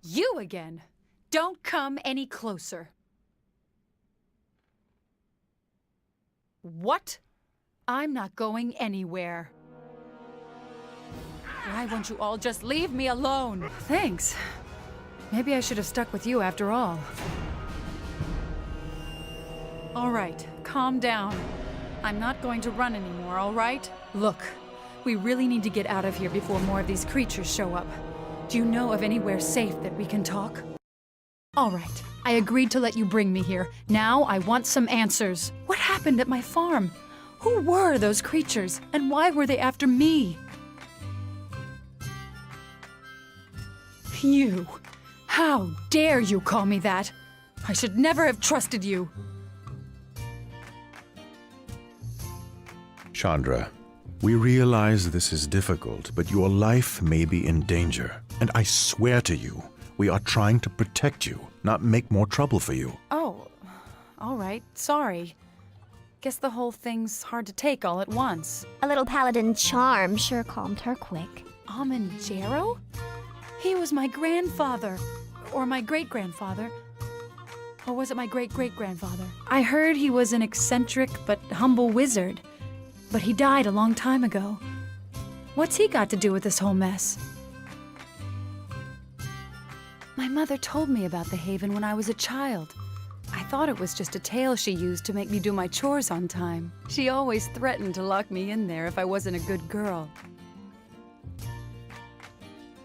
You again. Don't come any closer. What? I'm not going anywhere. Why won't you all just leave me alone? Thanks. Maybe I should have stuck with you after all. All right, calm down. I'm not going to run anymore, all right? Look, we really need to get out of here before more of these creatures show up. Do you know of anywhere safe that we can talk? All right, I agreed to let you bring me here. Now I want some answers. What happened at my farm? Who were those creatures, and why were they after me? You! How dare you call me that? I should never have trusted you. Chandra, we realize this is difficult, but your life may be in danger. And I swear to you, we are trying to protect you, not make more trouble for you. Oh, all right, sorry. Guess the whole thing's hard to take all at once. A little paladin charm sure calmed her quick. Amanjaro? He was my grandfather. Or my great-grandfather. Or was it my great-great-grandfather? I heard he was an eccentric but humble wizard. But he died a long time ago. What's he got to do with this whole mess? My mother told me about the Haven when I was a child. I thought it was just a tale she used to make me do my chores on time. She always threatened to lock me in there if I wasn't a good girl.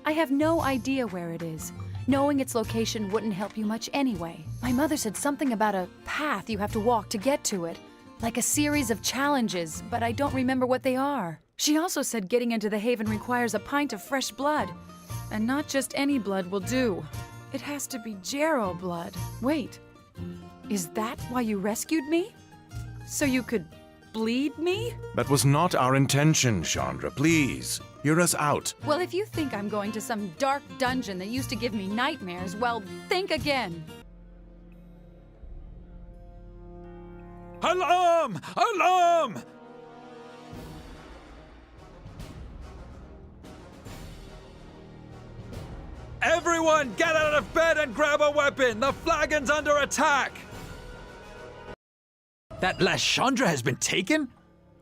I have no idea where it is. Knowing its location wouldn't help you much anyway. My mother said something about a path you have to walk to get to it. Like a series of challenges, but I don't remember what they are. She also said getting into the Haven requires a pint of fresh blood. And not just any blood will do. It has to be Jarrow blood. Wait, is that why you rescued me? So you could bleed me? That was not our intention, Chandra. Please, hear us out. Well, if you think I'm going to some dark dungeon that used to give me nightmares, well, think again. Alarm! Alarm! Everyone, get out of bed and grab a weapon! The flagon's under attack! That lass Chandra has been taken?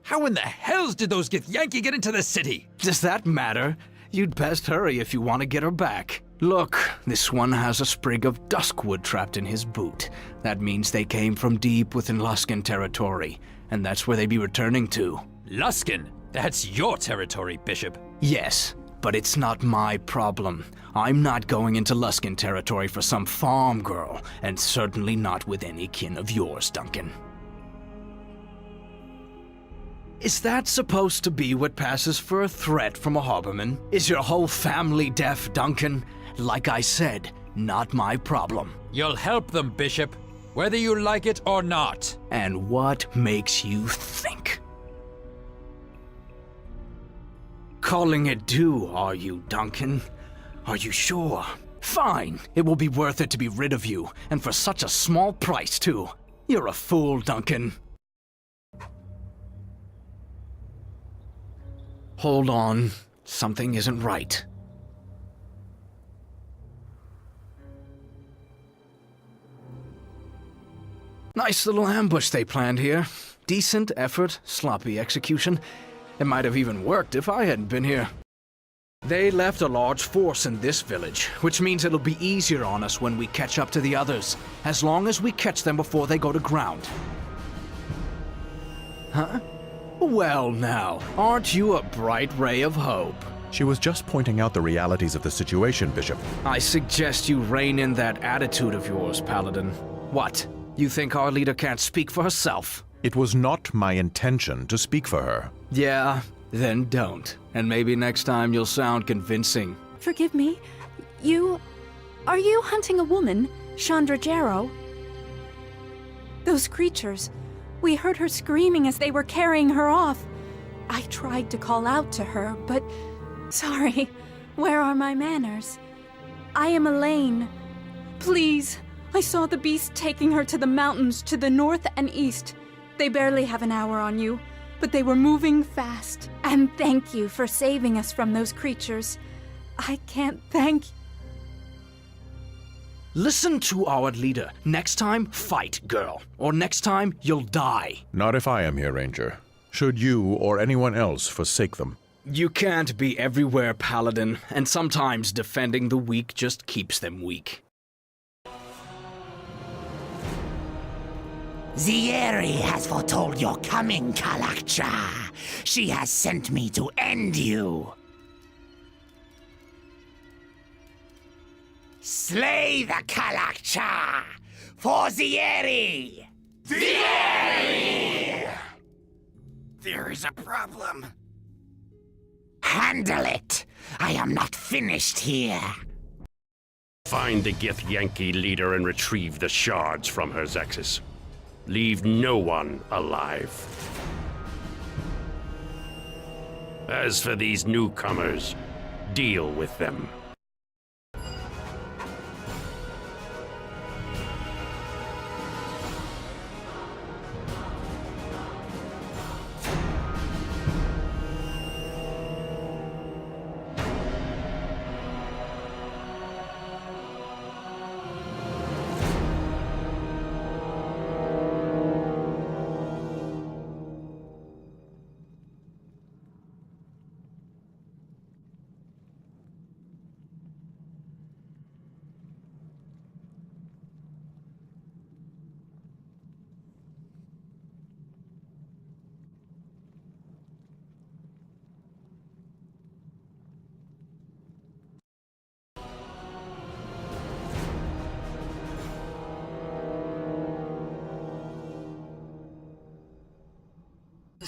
How in the hells did those Githyanki get into the city? Does that matter? You'd best hurry if you want to get her back. Look, this one has a sprig of duskwood trapped in his boot. That means they came from deep within Luskan territory, and that's where they be returning to. Luskan? That's your territory, Bishop. Yes, but it's not my problem. I'm not going into Luskan territory for some farm girl, and certainly not with any kin of yours, Duncan. Is that supposed to be what passes for a threat from a harborman? Is your whole family deaf, Duncan? Like I said, not my problem. You'll help them, Bishop, whether you like it or not. And what makes you think? Calling it due, are you, Duncan? Are you sure? Fine, it will be worth it to be rid of you, and for such a small price, too. You're a fool, Duncan. Hold on, something isn't right. Nice little ambush they planned here. Decent effort, sloppy execution. It might have even worked if I hadn't been here. They left a large force in this village, which means it'll be easier on us when we catch up to the others, as long as we catch them before they go to ground. Huh? Well now, aren't you a bright ray of hope? She was just pointing out the realities of the situation, Bishop. I suggest you rein in that attitude of yours, Paladin. What? You think our leader can't speak for herself? It was not my intention to speak for her. Yeah, then don't. And maybe next time you'll sound convincing. Forgive me. Are you hunting a woman, Chandra Jarrow? Those creatures. We heard her screaming as they were carrying her off. I tried to call out to her, but... Sorry, where are my manners? I am Elaine. Please, I saw the beast taking her to the mountains to the north and east. They barely have an hour on you, but they were moving fast. And thank you for saving us from those creatures. I can't thank... Listen to our leader. Next time, fight, girl. Or next time, you'll die. Not if I am here, Ranger. Should you or anyone else forsake them. You can't be everywhere, Paladin, and sometimes defending the weak just keeps them weak. Zieri has foretold your coming, Kalakcha. She has sent me to end you. Slay the Kalakcha for Zieri! Zieri! There is a problem. Handle it. I am not finished here. Find the Githyanki leader and retrieve the shards from her Zexus. Leave no one alive. As for these newcomers, deal with them.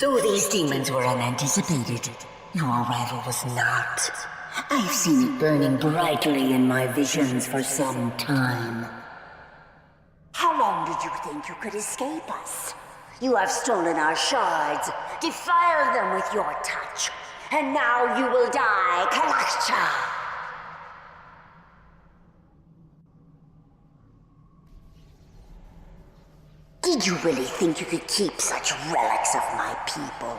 Though these demons were unanticipated, your arrival was not. I've seen it burning brightly in my visions for some time. How long did you think you could escape us? You have stolen our shards, defiled them with your touch, and now you will die, Kalakcha! Did you really think you could keep such relics of my people?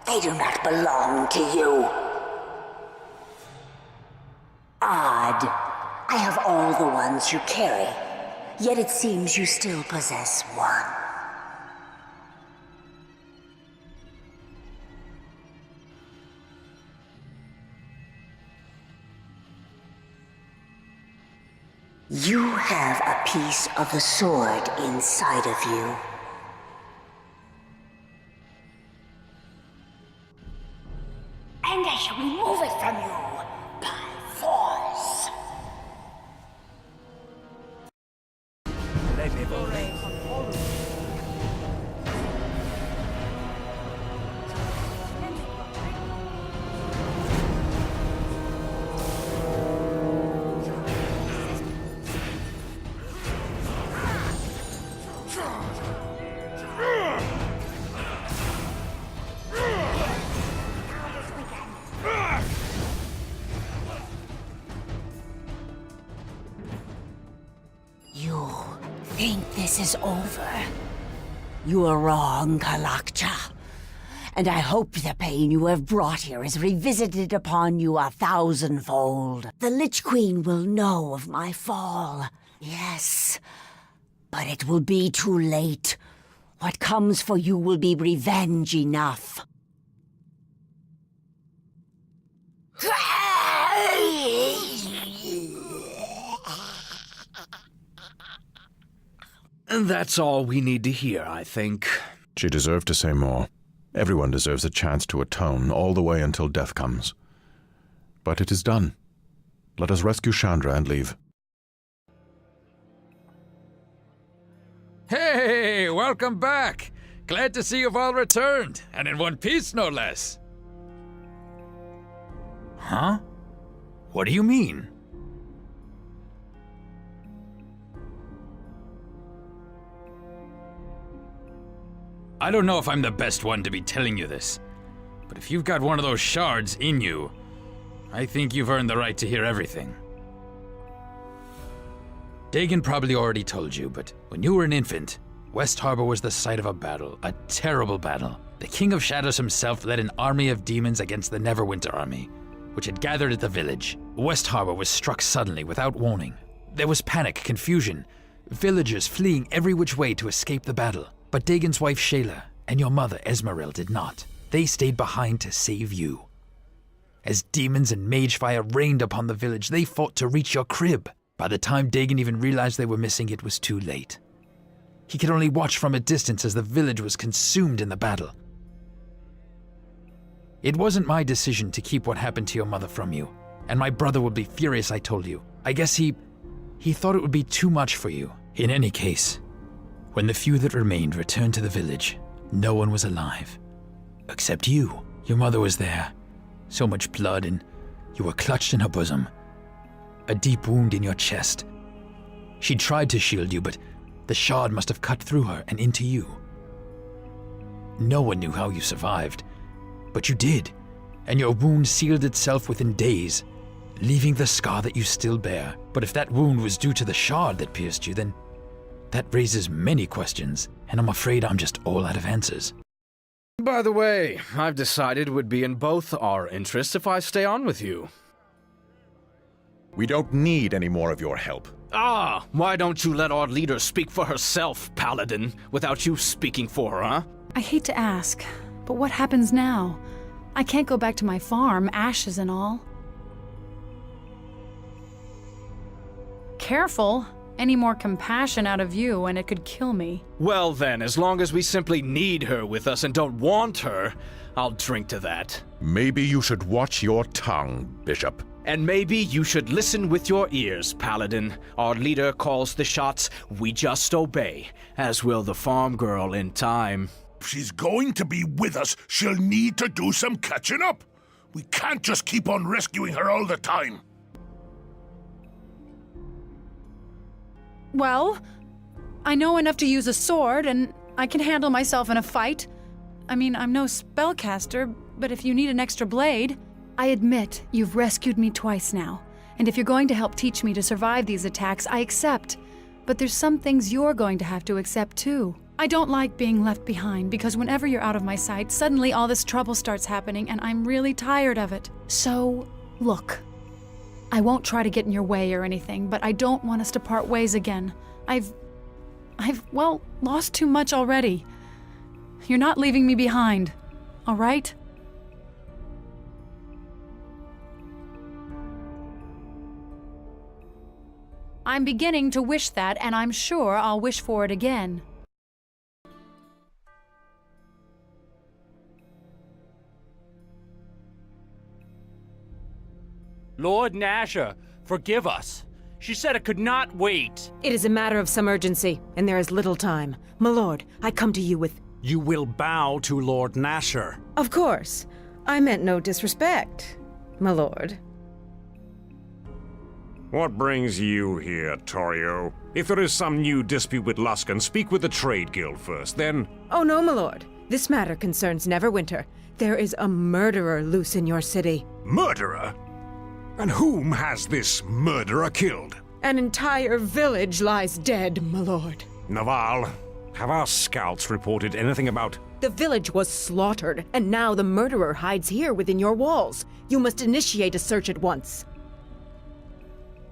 They do not belong to you. Odd. I have all the ones you carry, yet it seems you still possess one. You have a piece of the sword inside of you. And I shall remove it from you by force. You think this is over? You are wrong, Kalakcha. And I hope the pain you have brought here is revisited upon you 1,000-fold. The Lich Queen will know of my fall, yes. But it will be too late. What comes for you will be revenge enough. And that's all we need to hear, I think. She deserved to say more. Everyone deserves a chance to atone all the way until death comes. But it is done. Let us rescue Chandra and leave. Hey, welcome back! Glad to see you've all returned, and in one piece, no less. Huh? What do you mean? I don't know if I'm the best one to be telling you this, but if you've got one of those shards in you, I think you've earned the right to hear everything. Dagon probably already told you, but when you were an infant, West Harbor was the site of a battle, a terrible battle. The King of Shadows himself led an army of demons against the Neverwinter army, which had gathered at the village. West Harbor was struck suddenly without warning. There was panic, confusion, villagers fleeing every which way to escape the battle. But Dagon's wife Shayla and your mother Esmeril did not. They stayed behind to save you. As demons and mage fire rained upon the village, they fought to reach your crib. By the time Dagon even realized they were missing, it was too late. He could only watch from a distance as the village was consumed in the battle. It wasn't my decision to keep what happened to your mother from you, and my brother would be furious I told you. I guess he thought it would be too much for you. In any case, when the few that remained returned to the village, no one was alive. Except you. Your mother was there. So much blood, and you were clutched in her bosom. A deep wound in your chest. She tried to shield you, but the shard must have cut through her and into you. No one knew how you survived, but you did, and your wound sealed itself within days, leaving the scar that you still bear. But if that wound was due to the shard that pierced you, then that raises many questions, and I'm afraid I'm just all out of answers. By the way, I've decided it would be in both our interests if I stay on with you. We don't need any more of your help. Ah, why don't you let our leader speak for herself, Paladin, without you speaking for her, huh? I hate to ask, but what happens now? I can't go back to my farm, ashes and all. Careful. Any more compassion out of you and it could kill me. Well then, as long as we simply need her with us and don't want her, I'll drink to that. Maybe you should watch your tongue, Bishop. And maybe you should listen with your ears, Paladin. Our leader calls the shots, we just obey, as will the farm girl in time. If she's going to be with us, she'll need to do some catching up. We can't just keep on rescuing her all the time. Well, I know enough to use a sword, and I can handle myself in a fight. I mean, I'm no spellcaster, but if you need an extra blade... I admit you've rescued me twice now, and if you're going to help teach me to survive these attacks, I accept. But there's some things you're going to have to accept too. I don't like being left behind, because whenever you're out of my sight, suddenly all this trouble starts happening, and I'm really tired of it. So, look. I won't try to get in your way or anything, but I don't want us to part ways again. I've lost too much already. You're not leaving me behind, all right? I'm beginning to wish that, and I'm sure I'll wish for it again. Lord Nasher, forgive us. She said it could not wait. It is a matter of some urgency, and there is little time. My lord, I come to you with... You will bow to Lord Nasher. Of course. I meant no disrespect, my lord. What brings you here, Torio? If there is some new dispute with Luskan, speak with the Trade Guild first, then... Oh no, my lord. This matter concerns Neverwinter. There is a murderer loose in your city. Murderer? And whom has this murderer killed? An entire village lies dead, my lord. Naval, have our scouts reported anything about... The village was slaughtered, and now the murderer hides here within your walls. You must initiate a search at once.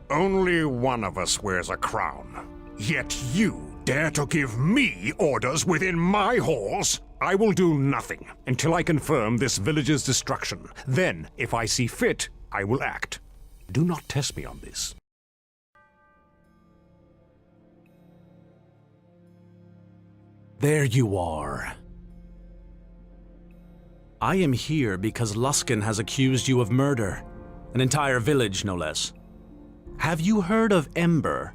Only one of us wears a crown. Yet you dare to give me orders within my halls? I will do nothing until I confirm this village's destruction. Then, if I see fit, I will act. Do not test me on this. There you are. I am here because Luskan has accused you of murder. An entire village, no less. Have you heard of Ember?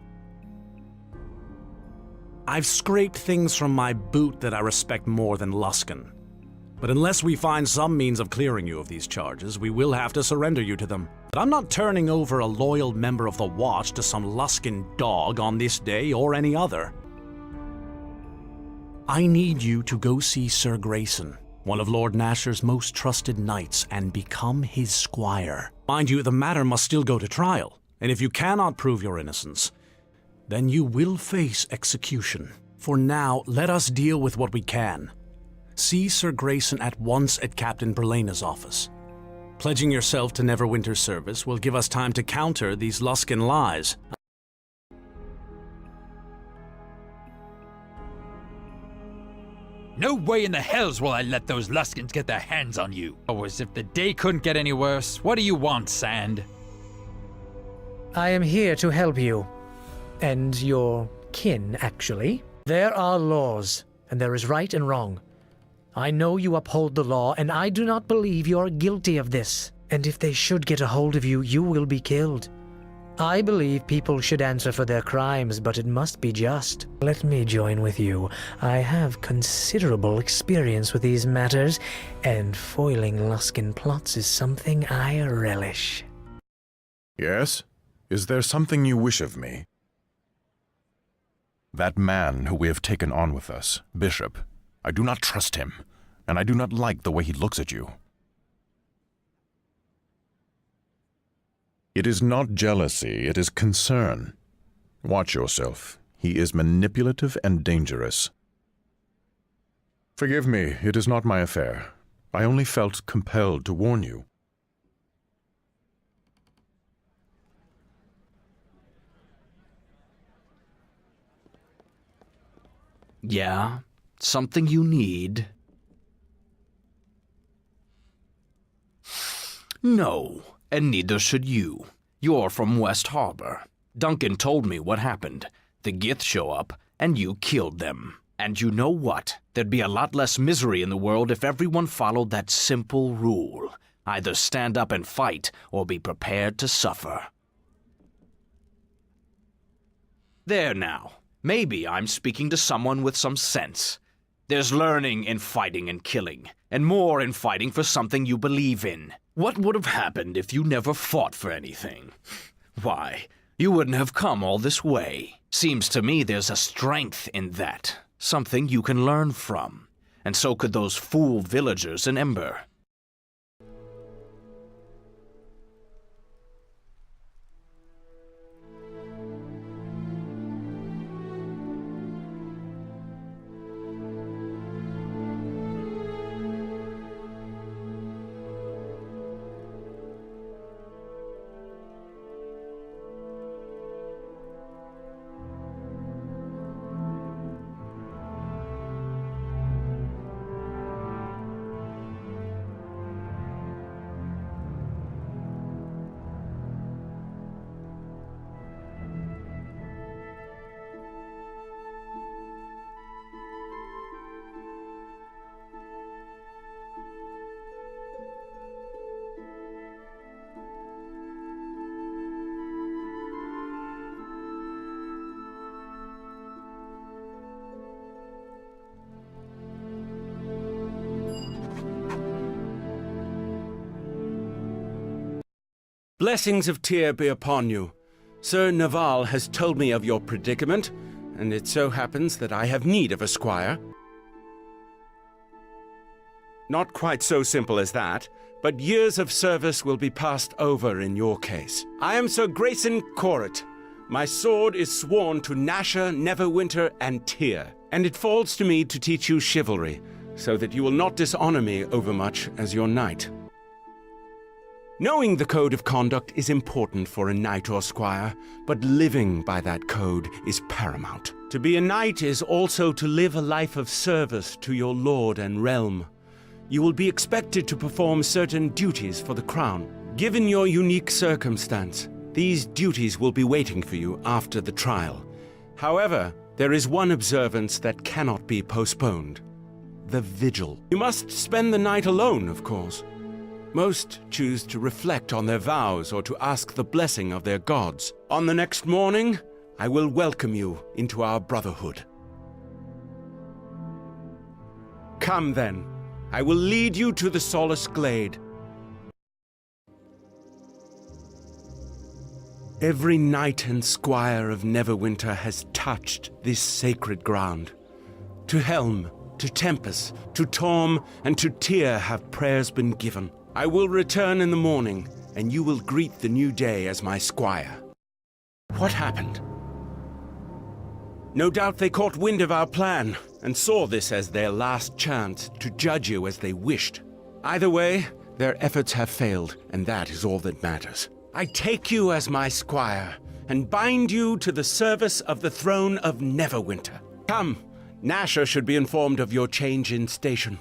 I've scraped things from my boot that I respect more than Luskan. But unless we find some means of clearing you of these charges, we will have to surrender you to them. But I'm not turning over a loyal member of the Watch to some Luskan dog on this day or any other. I need you to go see Sir Grayson, one of Lord Nasher's most trusted knights, and become his squire. Mind you, the matter must still go to trial, and if you cannot prove your innocence, then you will face execution. For now, let us deal with what we can. See Sir Grayson at once at Captain Berlena's office. Pledging yourself to Neverwinter's service will give us time to counter these Luskan lies. No way in the hells will I let those Luskins get their hands on you. Oh, as if the day couldn't get any worse. What do you want, Sand? I am here to help you. And your kin, actually. There are laws, and there is right and wrong. I know you uphold the law, and I do not believe you are guilty of this. And if they should get a hold of you, you will be killed. I believe people should answer for their crimes, but it must be just. Let me join with you. I have considerable experience with these matters, and foiling Luskin plots is something I relish. Yes? Is there something you wish of me? That man who we have taken on with us, Bishop, I do not trust him, and I do not like the way he looks at you. It is not jealousy, it is concern. Watch yourself. He is manipulative and dangerous. Forgive me, it is not my affair. I only felt compelled to warn you. Yeah? Something you need? No, and neither should you. You're from West Harbor. Duncan told me what happened. The Gith show up, and you killed them. And you know what? There'd be a lot less misery in the world if everyone followed that simple rule. Either stand up and fight, or be prepared to suffer. There now. Maybe I'm speaking to someone with some sense. There's learning in fighting and killing, and more in fighting for something you believe in. What would have happened if you never fought for anything? Why, you wouldn't have come all this way. Seems to me there's a strength in that, something you can learn from. And so could those fool villagers in Ember. Blessings of Tyr be upon you. Sir Naval has told me of your predicament, and it so happens that I have need of a squire. Not quite so simple as that, but years of service will be passed over in your case. I am Sir Grayson Corrit. My sword is sworn to Nasher, Neverwinter, and Tyr, and it falls to me to teach you chivalry, so that you will not dishonor me overmuch as your knight. Knowing the code of conduct is important for a knight or squire, but living by that code is paramount. To be a knight is also to live a life of service to your lord and realm. You will be expected to perform certain duties for the crown. Given your unique circumstance, these duties will be waiting for you after the trial. However, there is one observance that cannot be postponed: the vigil. You must spend the night alone, of course. Most choose to reflect on their vows or to ask the blessing of their gods. On the next morning, I will welcome you into our brotherhood. Come then, I will lead you to the Solace Glade. Every knight and squire of Neverwinter has touched this sacred ground. To Helm, to Tempest, to Torm, and to Tyr have prayers been given. I will return in the morning, and you will greet the new day as my squire. What happened? No doubt they caught wind of our plan, and saw this as their last chance to judge you as they wished. Either way, their efforts have failed, and that is all that matters. I take you as my squire, and bind you to the service of the throne of Neverwinter. Come, Nasher should be informed of your change in station.